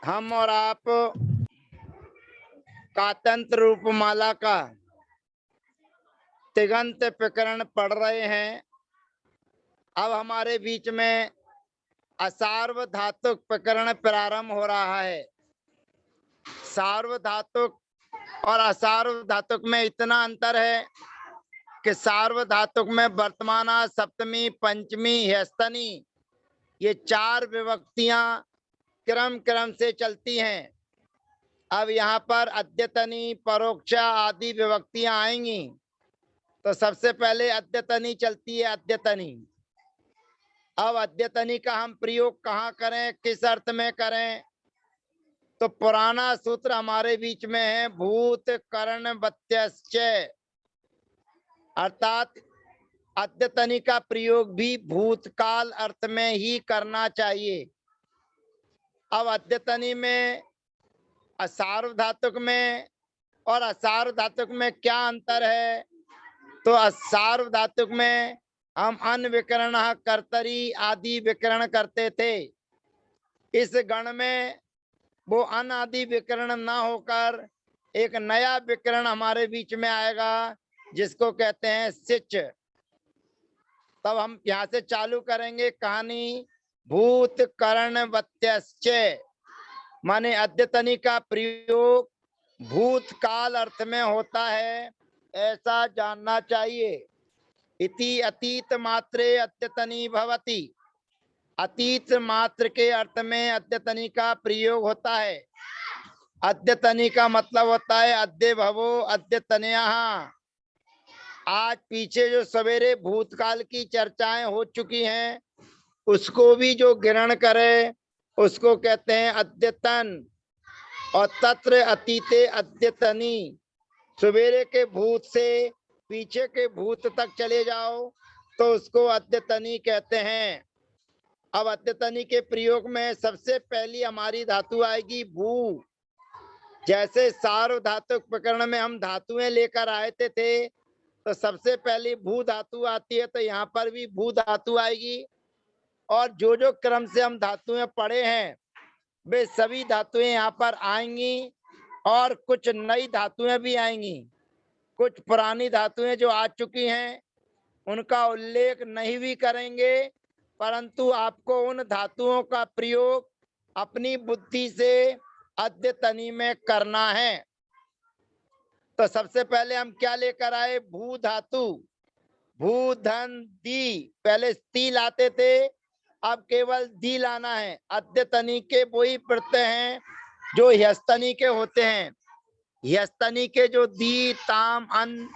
हम और आप कातंत्र रूपमाला का तिगंत प्रकरण पढ़ रहे हैं। अब हमारे बीच में असार्वधातुक प्रकरण प्रारंभ हो रहा है। सार्वधातुक और असार्वधातुक में इतना अंतर है कि सार्वधातुक में वर्तमाना, सप्तमी, पंचमी, ह्यस्तनी ये चार विभक्तियां क्रम क्रम से चलती हैं। अब यहाँ पर अद्यतनी, परोक्षा आदि विभक्तियां आएंगी। तो सबसे पहले अद्यतनी चलती है, अद्यतनी। अब अद्यतनी का हम प्रयोग कहाँ करें, किस अर्थ में करें? तो पुराना सूत्र हमारे बीच में है, भूत कर्ण वत्यश्चय, अर्थात अद्यतनी का प्रयोग भी भूतकाल अर्थ में ही करना चाहिए। अब अद्यतनी में, असार्वधातुक में और असार्वधातुक में क्या अंतर है? तो असार्वधातुक में हम अनविकरण, कर्तरी आदि विकरण करते थे। इस गण में वो अन आदि विकरण ना होकर एक नया विकरण हमारे बीच में आएगा, जिसको कहते हैं सिच। तब हम यहाँ से चालू करेंगे कहानी। भूत कर्ण वत्यश्चय माने अद्यतनी का प्रयोग भूतकाल अर्थ में होता है, ऐसा जानना चाहिए। इति अतीत मात्रे अद्यतनी भवति, अतीत मात्र के अर्थ में अद्यतनी का प्रयोग होता है। अद्यतनी का मतलब होता है अद्य भवो अद्यतनया। आज पीछे जो सवेरे भूतकाल की चर्चाएं हो चुकी हैं, उसको भी जो ग्रहण करे उसको कहते हैं अद्यतन। और तत्र अतीते अद्यतनी, सवेरे के भूत से पीछे के भूत तक चले जाओ तो उसको अद्यतनी कहते हैं। अब अद्यतनी के प्रयोग में सबसे पहली हमारी धातु आएगी भू। जैसे सार्वधातुक प्रकरण में हम धातुएं लेकर आए थे, तो सबसे पहली भू धातु आती है, तो यहाँ पर भी भू धातु आएगी। और जो जो क्रम से हम धातुएं पढ़े हैं वे सभी धातुएं यहाँ पर आएंगी, और कुछ नई धातुएं भी आएंगी। कुछ पुरानी धातुएं जो आ चुकी हैं उनका उल्लेख नहीं भी करेंगे, परंतु आपको उन धातुओं का प्रयोग अपनी बुद्धि से अद्यतनी में करना है। तो सबसे पहले हम क्या लेकर आए? भू धातु। भू धन दी, पहले ती लाते थे, अब केवल दी लाना है। अद्यतनी के वही प्रत्यय हैं जो ह्यस्तनी के होते हैं। ह्यस्तनी के जो दी, ताम, अन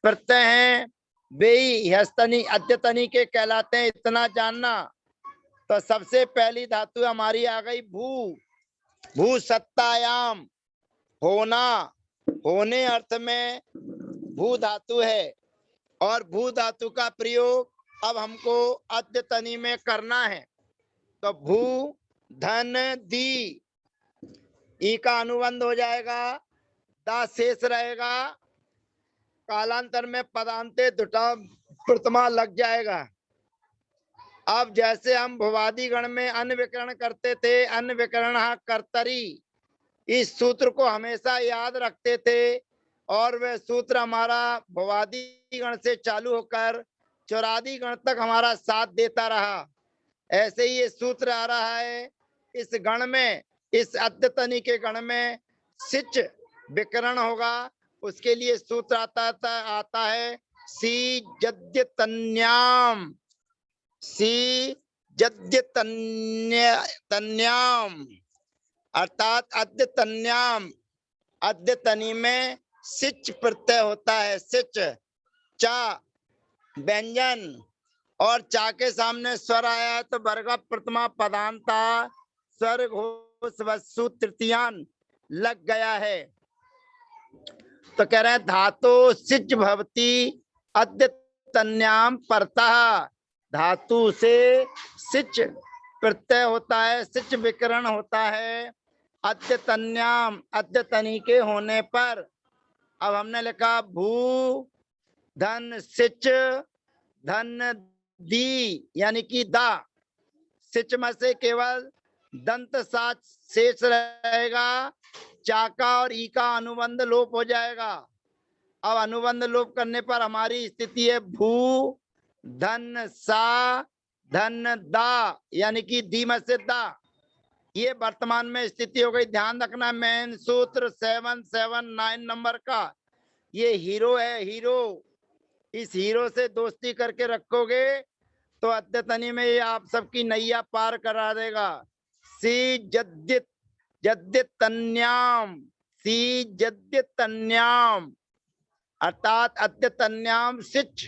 प्रत्यय हैं वे ही ह्यस्तनी अद्यतनी के कहलाते हैं, इतना जानना। तो सबसे पहली धातु हमारी आ गई भू। भू सत्तायाम, होना, होने अर्थ में भू धातु है। और भू धातु का प्रयोग अब हमको अद्यतनी में करना है। तो भू धन दी, ई का अनुबंध हो जाएगा, दा शेष रहेगा, कालांतर में पदांते दुटा प्रथमा लग जाएगा। अब जैसे हम भुवादि गण में अनविकरण करते थे, अनविकरण कर्तरी, इस सूत्र को हमेशा याद रखते थे, और वह सूत्र हमारा भुवादि गण से चालू होकर चौरादि गण तक हमारा साथ देता रहा। ऐसे ही ये सूत्र आ रहा है इस गण में, इस अद्यतनी के गण में सिच विकरण होगा। उसके लिए सूत्र आता है सी जद्यतन्याम, सी जद्यतन्याम, अर्थात अद्यतन्याम, अद्यतनी में सिच प्रत्यय होता है। सिच, चा व्यंजन, और चा के सामने स्वर आया है तो वर्ग प्रथमा पदांता स्वर घोष वस्तु तृतीयान लग गया है। तो कह रहे हैं धातु सिच भवती अद्यतन्याम परतः, धातु से सिच प्रत्यय होता है, सिच विकरण होता है अद्यतन्याम, अद्यतनी के होने पर। अब हमने लिखा भू धन सिच धन दी, यानी कि दा। सिच में से केवल दंत सा शेष रहेगा, चाका और ई का अनुबंध लोप हो जाएगा। अब अनुबंध लोप करने पर हमारी स्थिति है भू धन सा धन दा, यानी कि दी में से दा। ये वर्तमान में स्थिति हो गई। ध्यान रखना, मेन सूत्र 779 नंबर का ये हीरो है, हीरो। इस हीरो से दोस्ती करके रखोगे तो अद्यतनी में ये आप सबकी नैया पार करा देगा। सी जद्दित जद्दितन्याम, सी जद्दितन्याम अर्थात अद्यतन्याम सिच।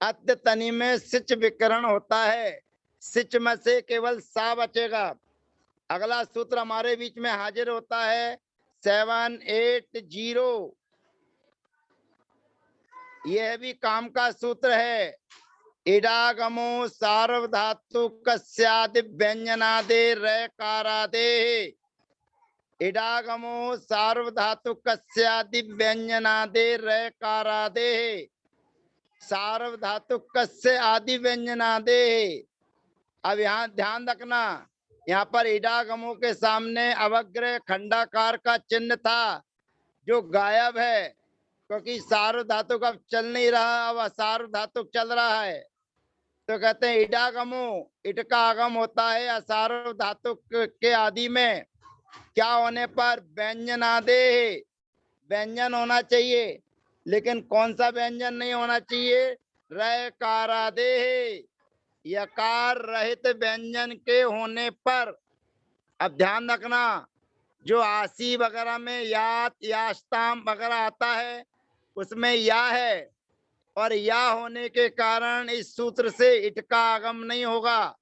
अद्यतनी में सिच विकरण होता है, सिच में से केवल सा बचेगा। अगला सूत्र हमारे बीच में हाजिर होता है 780। यह भी काम का सूत्र है। इडागमो सार्वधातुकस्यादि व्यंजनादे रकारादे। इडागमो सार्वधातुकस्यादि व्यंजनादे रकारादे। सार्वधातुकस्य आदि व्यंजनादे। अब यहाँ ध्यान रखना, यहाँ पर इडागमों के सामने अवग्रह खंडाकार का चिन्ह था जो गायब है, क्योंकि सार्वधातुक अब चल नहीं रहा, अब असार्वधातुक चल रहा है। तो कहते हैं इडागमो, इट का आगम होता है असार्वधातुक के आदि में। क्या होने पर? व्यंजनादे, व्यंजन होना चाहिए, लेकिन कौन सा व्यंजन नहीं होना चाहिए? रकारादे, यकार रहित व्यंजन के होने पर। अब ध्यान रखना, जो आसी वगैरह में यात यास्ताम वगैरह आता है उसमें या है, और या होने के कारण इस सूत्र से इट का आगम नहीं होगा।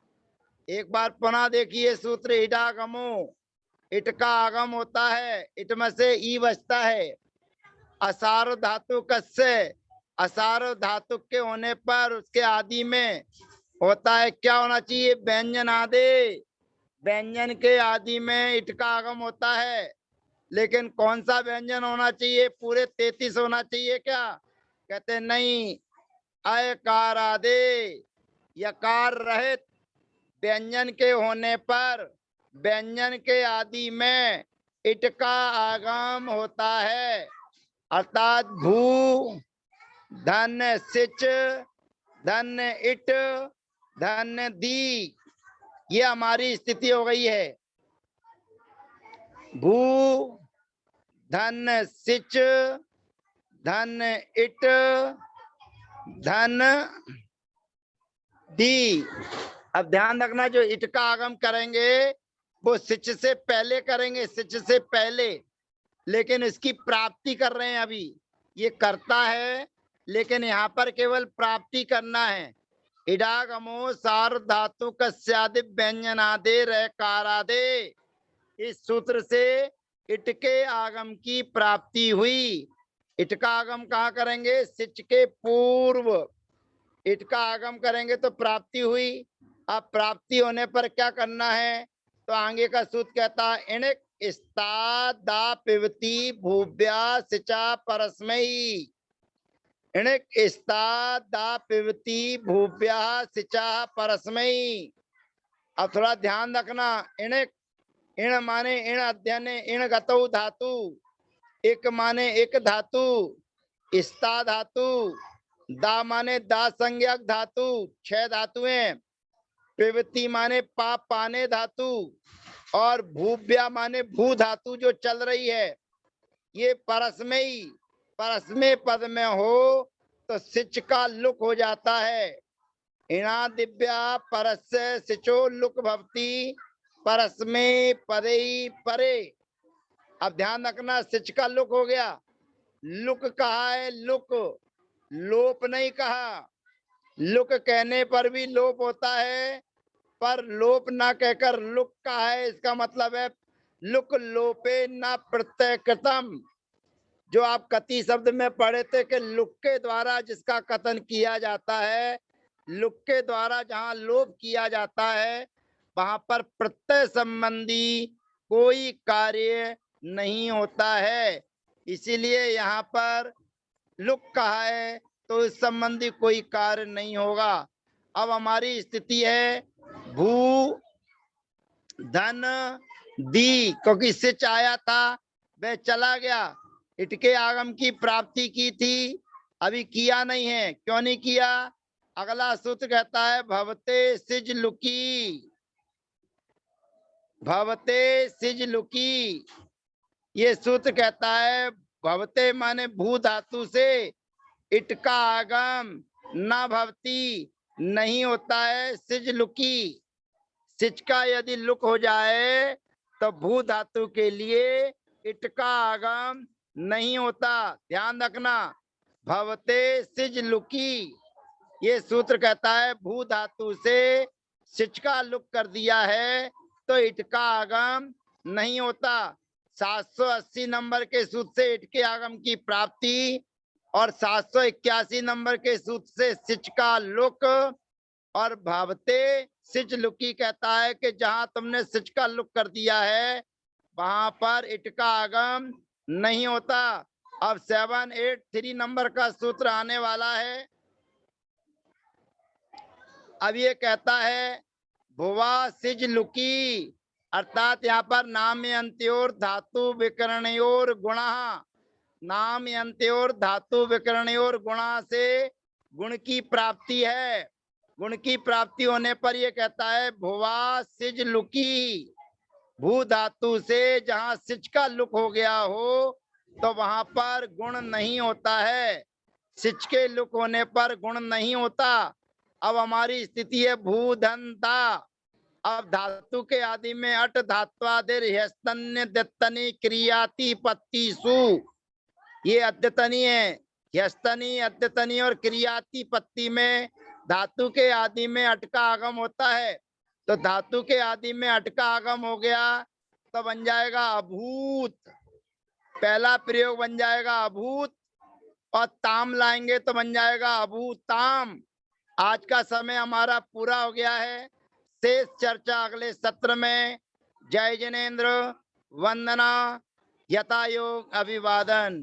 एक बार पुनः देखिए सूत्र इडागमो, इट का आगम होता है, इट में से ई बचता है। असार धातु कस्य, असार धातु के होने पर उसके आदि में होता है, क्या होना चाहिए? व्यंजन आदि। व्यंजन के आदि में इट का आगम होता है, लेकिन कौन सा व्यंजन होना चाहिए? पूरे 33 होना चाहिए क्या? कहते नहीं, अकारादे, यकार रहित व्यंजन के होने पर व्यंजन के आदि में इट का आगम होता है। अर्थात भू धन सिच धन इट धन दी, ये हमारी स्थिति हो गई है। भू धन सिच धन इट धन दी। अब ध्यान रखना, जो इट का आगम करेंगे वो सिच से पहले करेंगे, सिच से पहले, लेकिन इसकी प्राप्ति कर रहे हैं अभी। ये करता है, लेकिन यहाँ पर केवल प्राप्ति करना है। इडागमो सार्वधातु कस्यादि व्यंजनादे रकारादे, इस सूत्र से इट के आगम की प्राप्ति हुई। इट का आगम कहाँ करेंगे? सिच के पूर्व इट का आगम करेंगे तो प्राप्ति हुई। अब प्राप्ति होने पर क्या करना है? तो आगे का सूत्र कहता है इणिक स्ता दा पिबती भूभ्या सिचा परस्मयी। इणिक स्ता दा पिबती भूभ्या सिचा परस्मयी। अब थोड़ा ध्यान रखना, इणिक, इण माने इण अध्ययन, इण गतौ धातु, एक माने एक धातु, स्ता धातु, दा माने दा संज्ञक धातु, 6 धातुएं, पिबती माने पाप पाने धातु, और भूभ्या माने भू धातु जो चल रही है। ये परस्मयी, परस्मय पद में हो तो सिच का लुक हो जाता है। इणा दिव्या परस्य सिचो लुक भवती परस्मय पदई परे। अब ध्यान रखना, सिच का लुक हो गया। लुक कहा है? लुक, लोप नहीं कहा। लुक कहने पर भी लोप होता है, पर लोप ना कहकर लुक कहा है, इसका मतलब है लुक लोपे न प्रत्यय कृतम। जो आप कति शब्द में पढ़े थे कि लुक के द्वारा जिसका कथन किया जाता है, लुक के द्वारा जहां लोप किया जाता है, वहां पर प्रत्यय संबंधी कोई कार्य नहीं होता है। इसीलिए यहाँ पर लुक कहा है, तो इस संबंधी कोई कार्य नहीं होगा। अब हमारी स्थिति है भू धन दी, क्योंकि सिच आया था वह चला गया। इट के आगम की प्राप्ति की थी, अभी किया नहीं है। क्यों नहीं किया? अगला सूत्र कहता है भवते सिज लुकी, भवते सिज लुकी। ये सूत्र कहता है भवते माने भू धातु से इट का आगम न भवती, नहीं होता है सिज लुकी। सिच का यदि लुक हो जाए तो भू धातु के लिए इट का आगम नहीं होता, ध्यान रखना। भवते सिज लुकी, ये सूत्र कहता है भू धातु से सिच का लुक कर दिया है तो इट का आगम नहीं होता। 780 नंबर के सूत्र से इट के आगम की प्राप्ति और 781 नंबर के सूत्र से सिच का लुक, और भावते सिच लुकी कहता है कि जहां तुमने सिच का लुक कर दिया है वहां पर इट का आगम नहीं होता। अब 783 नंबर का सूत्र आने वाला है। अब ये कहता है भुवा सिज लुकी, अर्थात यहाँ पर नाम अंत्योर धातु विकरणयोर गुणा, नाम अंत्योर धातु विकरणयोर गुणा से गुण की प्राप्ति है। गुण की प्राप्ति होने पर यह कहता है भुवा सिज लुकी, भू धातु से जहां सिच का लुक हो गया हो तो वहां पर गुण नहीं होता है। सिच के लुक होने पर गुण नहीं होता। अब हमारी स्थिति है भूधनता। अब धातु के आदि में अट धात्वादिर ह्यस्तन्य दत्तनी क्रियाति पत्ती सु, ये अद्यतनी है। ह्यस्तनी अद्यतनी और क्रियाति पत्ती में धातु के आदि में अट का आगम होता है। तो धातु के आदि में अट का आगम हो गया तो बन जाएगा अभूत, पहला प्रयोग बन जाएगा अभूत, और ताम लाएंगे तो बन जाएगा अभूताम। आज का समय हमारा पूरा हो गया है। शेष चर्चा अगले सत्र में। जय जिनेन्द्र, वंदना, यथायोग अभिवादन।